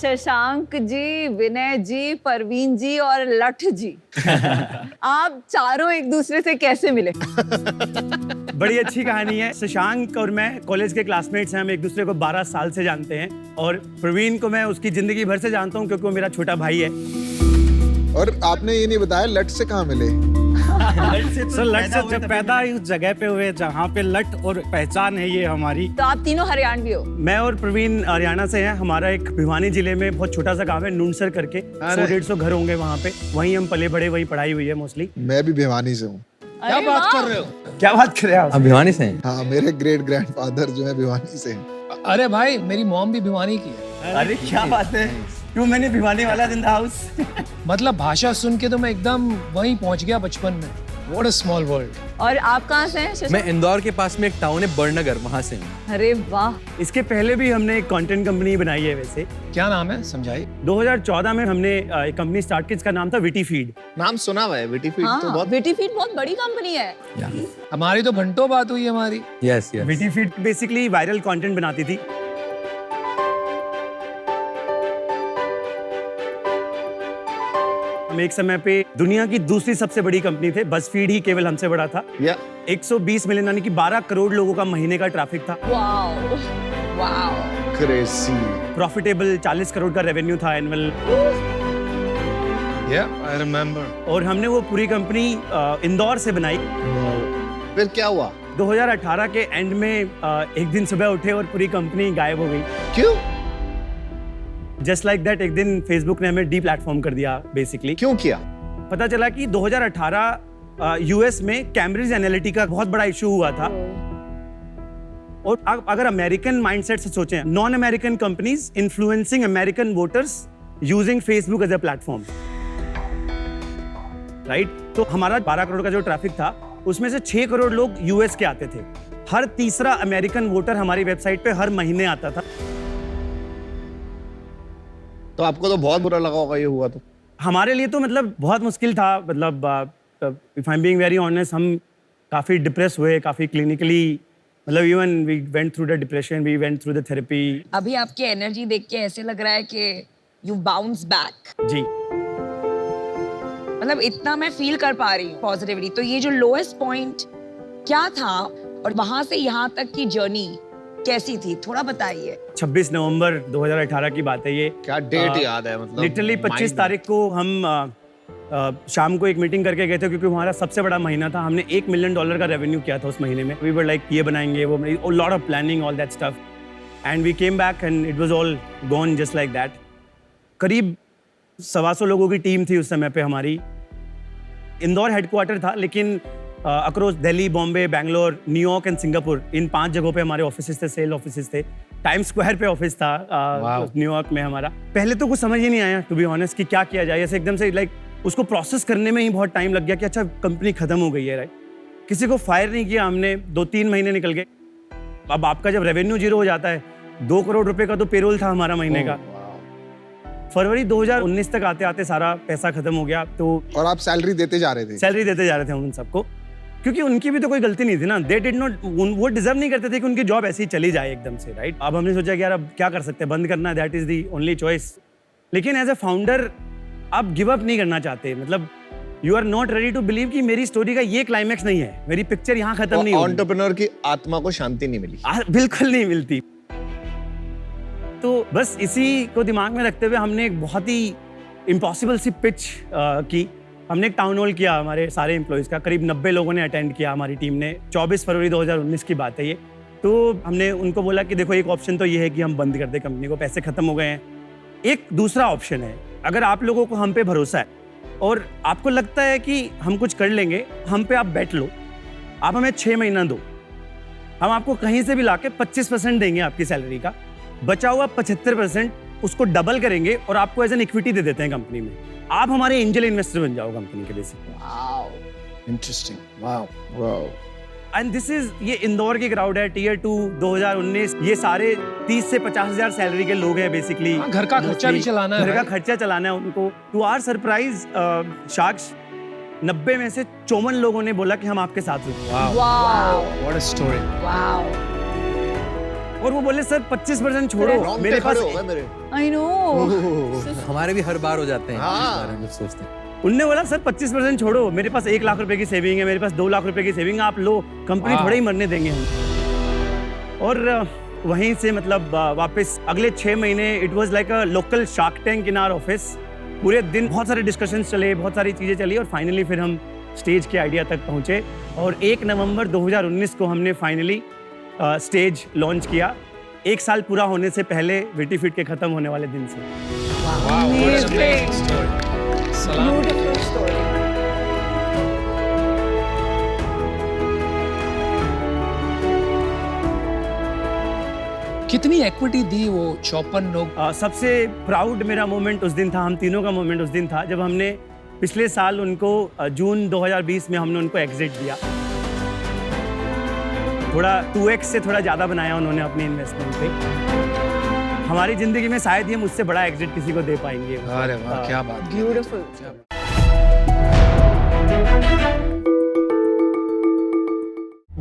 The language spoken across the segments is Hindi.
शशांक जी, विनय जी, परवीन जी और लठ जी आप चारों एक दूसरे से कैसे मिले? बड़ी अच्छी कहानी है। शशांक और मैं कॉलेज के क्लासमेट्स हैं, हम एक दूसरे को 12 साल से जानते हैं और प्रवीण को मैं उसकी जिंदगी भर से जानता हूँ क्योंकि वो मेरा छोटा भाई है। और आपने ये नहीं बताया लट से कहाँ मिले? सर लट से जब पैदा ही उस जगह पे हुए जहाँ पे लट और पहचान है ये हमारी। तो आप तीनों हरियाणवी हो? मैं और प्रवीण हरियाणा से हैं। हमारा एक भिवानी जिले में बहुत छोटा सा गांव है नुनसर करके, 100-150 घर होंगे वहाँ पे। वहीं हम पले बड़े, वहीं पढ़ाई हुई है मोस्टली। मैं भी भिवानी से हूँ। क्या बात कर रहे हो? क्या बात कर रहे हैं आप? भिवानी से हैं? हाँ, मेरे ग्रेट ग्रैंडफादर जो है भिवानी से हैं। अरे भाई, मेरी मॉम भी भिवानी की है। अरे क्या बात है, टू मैनी भिवानी वाला इन द हाउस। मतलब भाषा सुन के तो मैं एकदम वहीं पहुंच गया बचपन में। What a small world। और आप कहाँ से हैं? मैं इंदौर के पास में एक टाउन है बड़नगर, वहाँ से हूँ। अरे वाह। इसके पहले भी हमने एक कंटेंट कंपनी बनाई है। वैसे क्या नाम है, समझाइए। 2014 में हमने एक कंपनी स्टार्ट की, इसका नाम था विटी फीड। नाम सुना हुआ है विटी फीड। हाँ, तो बहुत विटी फीड बहुत बड़ी कंपनी है। हमारी तो घंटों बात हुई हमारी। Yes yes. Witty feed basically viral content बनाती थी। हम एक समय पे दुनिया की दूसरी सबसे बड़ी कंपनी थे। बज़फीड ही केवल हमसे बड़ा था। 120 मिलियन यानी कि 12 करोड़ लोगों का महीने का ट्रैफिक था। Wow wow. Crazy. Profitable 40 crore का रेवेन्यू था एनुअल। I remember। और हमने वो पूरी कंपनी इंदौर से बनाई। फिर क्या हुआ? 2018 के एंड में एक दिन सुबह उठे और पूरी कंपनी गायब हो गई। क्यों? जस्ट लाइक दैट एक दिन फेसबुक ने हमें डी प्लेटफॉर्म कर दिया बेसिकली। क्यों किया? पता चला कि 2018 यूएस में कैम्ब्रिज एनालिटिका बहुत बड़ा इशू हुआ था। और अगर अमेरिकन माइंडसेट से सोचें, non American companies influencing American voters using Facebook as a platform, right? तो हमारा 12 करोड़ का जो ट्रैफिक था उसमें से 6 करोड़ लोग यूएस के आते थे। हर तीसरा अमेरिकन वोटर हमारी वेबसाइट पे हर महीने आता था। तो आपको तो बहुत बुरा लगा होगा ये हुआ तो। हमारे लिए तो मतलब बहुत मुश्किल था। मतलब if I am being very honest, हम काफ़ी डिप्रेस हुए, काफ़ी क्लिनिकली, मतलब even we went through the depression, we went through the therapy. अभी आपकी एनर्जी देख के ऐसे लग रहा है कि यू बाउंस बैक। जी, मतलब इतना मैं फील कर पा रही हूँ पॉजिटिवली। तो ये जो लोएस्ट पॉइंट क्या था और वहां से यहाँ तक की जर्नी कैसी थी, थोड़ा बताइए। 26 नवंबर 2018 की बात है ये। क्या डेट याद है? मतलब लिटरली 25 तारीख को हम शाम को एक मीटिंग करके गए थे क्योंकि हमारा सबसे बड़ा महीना था। हमने $1 मिलियन का रेवेन्यू किया था उस महीने में। वी वर लाइक ये बनाएंगे वो, lot of planning, all that stuff, and we came back and it was all gone just like that. करीब 125 लोगों की टीम थी उस समय पे हमारी। इंदौर हेडक्वार्टर था, लेकिन across Delhi, Bombay, Bangalore, New York and Singapore, इन 5 जगहों पे हमारे ऑफिसेस थे, सेल ऑफिसेस थे। टाइम स्क्वायर पे ऑफिस था न्यूयॉर्क में हमारा। पहले तो कुछ समझ ही नहीं आया टू बी ऑनेस्ट कि क्या किया जाए। ऐसे एकदम से लाइक उसको प्रोसेस करने में ही बहुत टाइम लग गया कि अच्छा कंपनी खत्म हो गई है, राइट? किसी को फायर नहीं किया हमने, 2-3 महीने निकल गए। अब आपका जब रेवेन्यू 0 हो जाता है, 2 करोड़ रुपए का तो पेरोल था हमारा महीने का। फरवरी 2019 तक आते आते सारा पैसा खत्म हो गया। तो और आप सैलरी देते जा रहे थे? सैलरी देते जा रहे थे उन सबको, क्योंकि उनकी भी तो कोई गलती नहीं थी ना। दे डिड नॉट, वो डिजर्व नहीं करते थे कि उनकी जॉब ऐसे ही चली जाए एकदम से, राइट? अब हमने सोचा कि यार अब क्या कर सकते हैं, बंद करना है, that is the only choice. लेकिन एज ए फाउंडर आप गिव अप नहीं करना चाहते। मतलब you are not ready to believe कि मेरी स्टोरी का ये क्लाइमैक्स नहीं है, मेरी पिक्चर यहाँ खत्म नहीं होगी। एंटरप्रेन्योर की आत्मा को शांति नहीं मिली। बिल्कुल नहीं मिलती। तो बस इसी को दिमाग में रखते हुए हमने एक बहुत ही इम्पॉसिबल सी पिच की। हमने एक टाउन हॉल किया हमारे सारे एम्प्लॉइज़ का, करीब 90 लोगों ने अटेंड किया हमारी टीम ने। 24 फरवरी 2019 की बात है ये। तो हमने उनको बोला कि देखो एक ऑप्शन तो ये है कि हम बंद कर दें कंपनी को, पैसे खत्म हो गए हैं। एक दूसरा ऑप्शन है, अगर आप लोगों को हम पे भरोसा है और आपको लगता है कि हम कुछ कर लेंगे, हम पे आप बैठ लो, आप हमें 6 महीना दो, हम आपको कहीं से भी लाके 25% देंगे आपकी सैलरी का, बचा हुआ 75% उसको डबल करेंगे और आपको एज एन इक्विटी दे देते हैं कंपनी में। आप हमारे एंजल इन्वेस्टर बन जाओ कंपनी के basically. Interesting. Wow wow. And this is, ये इंदौर की क्राउड है, टियर 2 2019। ये सारे 30 से 50,000 सैलरी के लोग हैं बेसिकली। घर का खर्चा भी चलाना है, घर का खर्चा चलाना है उनको। टू आवर सरप्राइज साक्ष, 90 में से 54 लोगों ने बोला कि हम आपके साथ हैं। Wow, what a story. Wow. और वो बोले सर 25% छोड़ो रोंगटे मेरे पास। खड़े हो गए मेरे। I know. हमारे भी हर बार हो जाते हैं हाँ। इस बारे में कुछ सोचते हैं। उनने बोला सर 25% छोड़ो, मेरे पास 1 लाख रुपए की सेविंग है, मेरे पास 2 लाख रुपए की सेविंग, आप लो, कंपनी थोड़े ही मरने देंगे हम। और वहीं से मतलब वापस अगले 6 महीने it was like a local shark tank in our office. पूरे दिन बहुत सारे डिस्कशंस चले, बहुत सारी चीजें चली और फाइनली फिर हम स्टेज के आइडिया तक पहुंचे और 1 नवंबर 2019 को हमने फाइनली स्टेज लॉन्च किया, 1 साल पूरा होने से पहले विटी फिट के खत्म होने वाले दिन से। Beautiful story. कितनी इक्विटी दी वो 54 लोग? सबसे प्राउड मेरा मोमेंट उस दिन था, हम तीनों का मोमेंट उस दिन था जब हमने पिछले साल उनको जून 2020 में हमने उनको एग्जिट दिया। थोड़ा 2x से थोड़ा ज़्यादा बनाया उन्होंने अपने इन्वेस्टमेंट पे। हमारी ज़िंदगी में शायद ही हम उससे बड़ा एग्जिट किसी को दे पाएंगे। अरे वाह, क्या बात। Beautiful.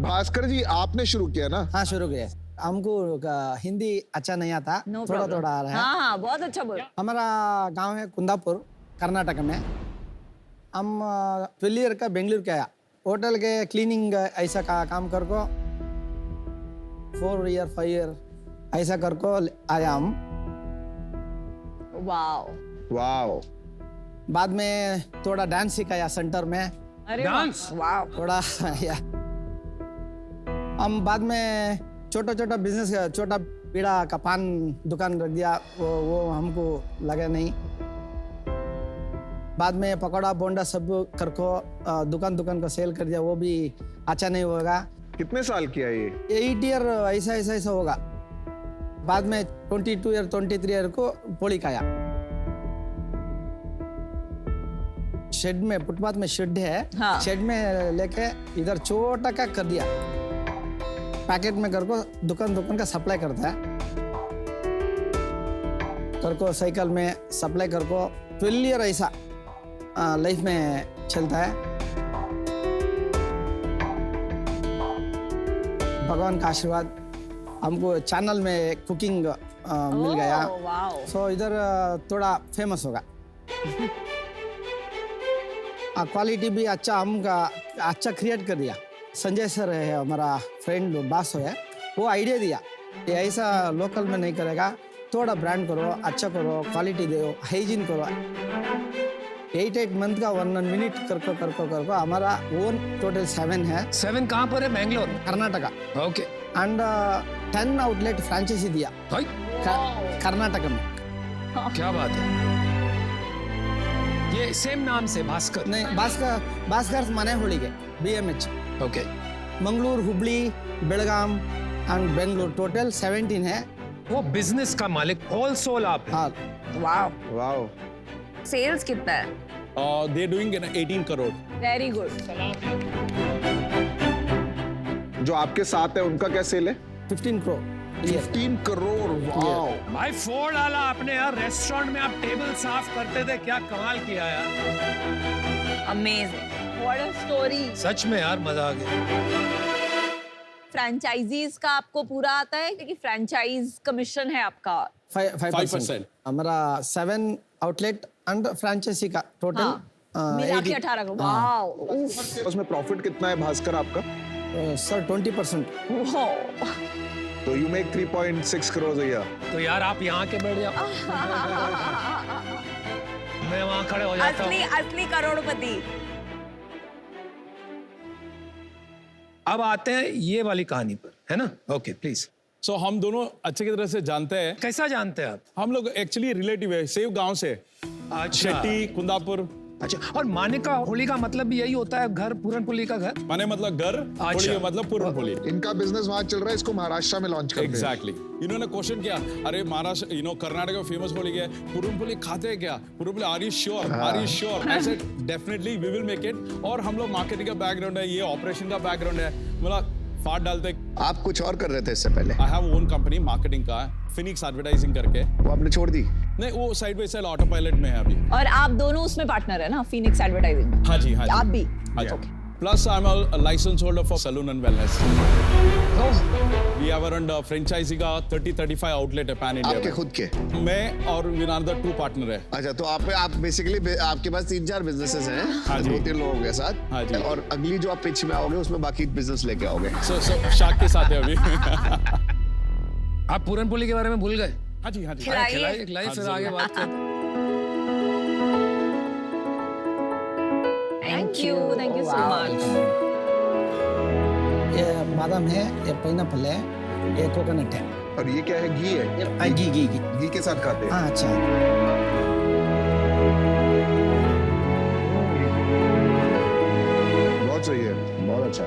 भास्कर जी आपने शुरू किया ना? हाँ शुरू किया। हमको हिंदी अच्छा नहीं आता, No थोड़ा problem. थोड़ा आ रहा है। हाँ, बहुत अच्छा बोल। हमारा गांव है कुंदापुर, कर्नाटक में। हम 12 ईयर का बेंगलुरु के आया, होटल के क्लीनिंग ऐसा काम कर को 4 ईयर 5 ईयर ऐसा कर को आया हम। वाओ। वाओ। बाद में थोड़ा डांस सिखाया सेंटर में, अरे Dance? वाओ। थोड़ा या हम बाद में छोटा छोटा बिजनेस, छोटा पीड़ा का पान दुकान रख दिया, वो हमको लगा नहीं। बाद में पकौड़ा बोंडा सब करको दुकान को सेल कर दिया, वो भी अच्छा नहीं होगा। कितने साल किया ये? 8 ईयर ऐसा होगा। बाद में 22 ईयर 23 ईयर को पोली खाया। शेड में, फुटपाथ में शेड है, हाँ। शेड में लेके इधर छोटा का कर दिया, पैकेट में कर को दुकान का सप्लाई करता है। कर को साइकिल में सप्लाई कर को 12 ईयर ऐसा लाइफ में चलता है। भगवान का आशीर्वाद, हमको चैनल में कुकिंग मिल गया, वाओ। सो इधर थोड़ा फेमस होगा। क्वालिटी भी अच्छा, हमका अच्छा क्रिएट कर दिया। संजय सर है हमारा फ्रेंड, बास है, वो आइडिया दिया ये ऐसा लोकल में नहीं करेगा, थोड़ा ब्रांड करो, अच्छा करो, क्वालिटी दो, हाइजीन करो। 8 मंथ का 1 मिनट कर हमारा ओन टोटल 7 है। 7 कहाँ पर है? Bangalore, Karnataka. Okay. And 10 outlet franchisee दिया भाई कर्नाटक में। क्या बात है। ये सेम नाम से भास्कर? नहीं, भास्कर मने होಳಿಗೆ BMH। Okay. Mangalore, Hubli, Belgaum and Bengaluru, total 17 है। वो बिजनेस का मालिक होल सोल आप हैं। हाँ, वाओ। वाओ। सेल्स कितना है? They're doing 18 crore. Very good. जो आपके साथ है उनका क्या सेल है? 15 करोड़। 15 करोड़। वाओ। भाई 4 डाला आपने यार, रेस्टोरेंट में आप टेबल साफ करते थे, क्या कमाल किया यार। अमेजिंग। What a story. सच में यार मजा आ गया। फ्रेंचाइजीज का आपको पूरा आता है क्योंकि फ्रेंचाइज कमीशन है आपका? 5%। हमारा 7 आउटलेट एंड फ्रेंचाइजी का टोटल मिला के 18 करोड़। वाओ। उफ। उसमें प्रॉफिट कितना है भास्कर आपका? सर 20%। वाओ। तो you make 3.6 crore a year। तो यार आप यहाँ के बैठ जाओ, मैं वहाँ खड़े हो जाता हूँ। असली करोड़पति। अब आते हैं ये वाली कहानी पर, है ना? Okay please. So हम दोनों अच्छे की तरह से जानते हैं। कैसा जानते हैं आप? हम लोग एक्चुअली रिलेटिव है, सेव गांव से। शेट्टी, कुंदापुर। अच्छा, और मानिका होली का मतलब भी यही होता है, घर, पूरनपोली का घर? माने मतलब घर, होली का मतलब पूरनपोली। इनका बिजनेस वहाँ चल रहा है, इसको महाराष्ट्र में लॉन्च करते हैं। एग्जैक्टली। इन्होंने क्वेश्चन किया, अरे महाराष्ट्र कर्नाटक में फेमस होली क्या है, पूरनपोली खाते हैं क्या? Puranpoli are you sure? Are you sure? I said definitely we will make it. और हम लोग मार्केटिंग का बैकग्राउंड है, ये ऑपरेशन का बैकग्राउंड है, मतलब फाट डालते। आप कुछ और कर रहे थे इससे पहले? I have own company marketing का, फिनिक्स एडवर्टाइजिंग करके। वो आपने छोड़ दी? नहीं, वो side by side auto pilot में है अभी। और आप दोनों उसमें पार्टनर है ना, फिनिक्स एडवर्टाइजिंग में? हाँ जी, हाँ जी। आप भी? हाँ जी। Okay. Plus, I'm a license holder for salon and wellness. We have around franchisee का 30-35 आउटलेट है पैन इंडिया आपके में। खुद के? मैं और विनार्दर 2 पार्टनर है। अच्छा, तो आप बेसिकली आपके पास 3-4 बिजनेसेस हैं, हाँ जी। 2-3 लोगों के साथ। हाँ जी। और अगली जो आप पिच में आओगे उसमें बाकी बिजनेस लेके आओगे। So शाक के साथ है अभी। आप पूरनपोली के बारे में भूल गए? हाँ जी, हाँ जी। खिलाइए फिर आगे बात करते हैं। Thank you so much. ये बादाम है, ये पाइनएप्पल है, ये कोकोनट है। और ये क्या है? घी है? घी घी के साथ खाते हैं? हाँ अच्छा। बहुत सही है, बहुत अच्छा।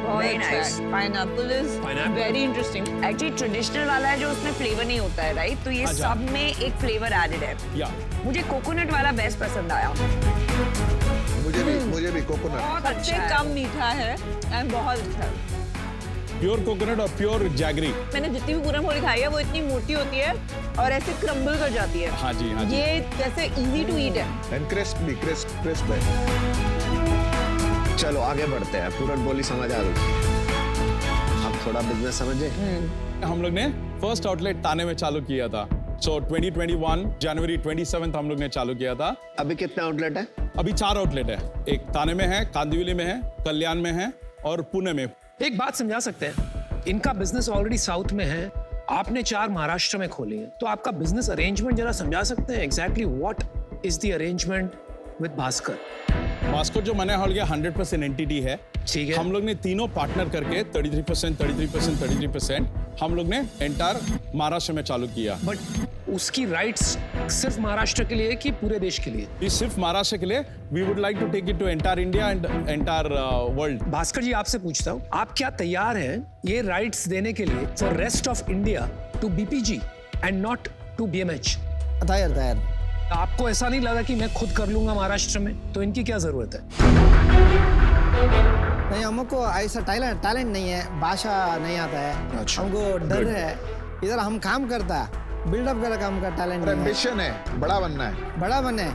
Very nice. Pineapple is very interesting. Actually traditional वाला है जो उसमें फ्लेवर नहीं होता है, राइट? तो ये हाँ जी। सब में एक फ्लेवर एडेड है। या मुझे कोकोनट वाला बेस्ट पसंद आया। मुझे भी कोकोनट। बहुत अच्छा है। कम मीठा है एंड बहुत अच्छा है। प्योर कोकोनट और प्योर जैगरी। मैंने जितनी भी पूरनपोली खाई है वो इतनी मोटी होती है और ऐसे क्रम्बल कर जाती है। हाँ जी, हाँ जी। ये जैसे इजी टू ईट है। एंड क्रिस्प है। चलो आगे बढ़ते हैं, पूरनपोली समझ आ गई, अब थोड़ा बिजनेस समझे। हम लोग ने फर्स्ट आउटलेट ताने में चालू किया था। सो 2021 जनवरी 27 हम लोग ने चालू किया था। अभी कितने आउटलेट है? अभी 4 आउटलेट है। एक ताने में है, कांदिवली में है, कल्याण में है और पुणे में। एक बात समझा सकते हैं, इनका बिजनेस ऑलरेडी साउथ में है, आपने 4 महाराष्ट्र में खोली है, तो आपका बिजनेस अरेंजमेंट जरा समझा सकते हैं exactly what is the arrangement with Bhaskar? Bhaskar जो मैंने हॉल गया 100% एंटिटी है। ठीक है। हम लोग ने तीनों पार्टनर करके 33% हम लोग ने एंटायर महाराष्ट्र में चालू किया। बट उसकी राइट्स सिर्फ महाराष्ट्र के लिए कि पूरे देश के लिए? ये सिर्फ महाराष्ट्र के लिए। We would like to take it to entire India and entire world. Bhaskar ji आपसे पूछता हूँ, आप क्या तैयार हैं ये राइट्स देने के लिए for rest of India to BPG and not to BMH? तैयार। आपको ऐसा नहीं लगा कि मैं खुद कर लूंगा महाराष्ट्र में, तो इनकी क्या जरूरत है? नहीं, हमको ऐसा टैलेंट नहीं है, भाषा नहीं आता है। अच्छा। हमको डर है। इधर हम काम करता है, बिल्डअप का काम का टैलेंट नहीं है। एम्बिशन है, बड़ा बनना है। बड़ा बने।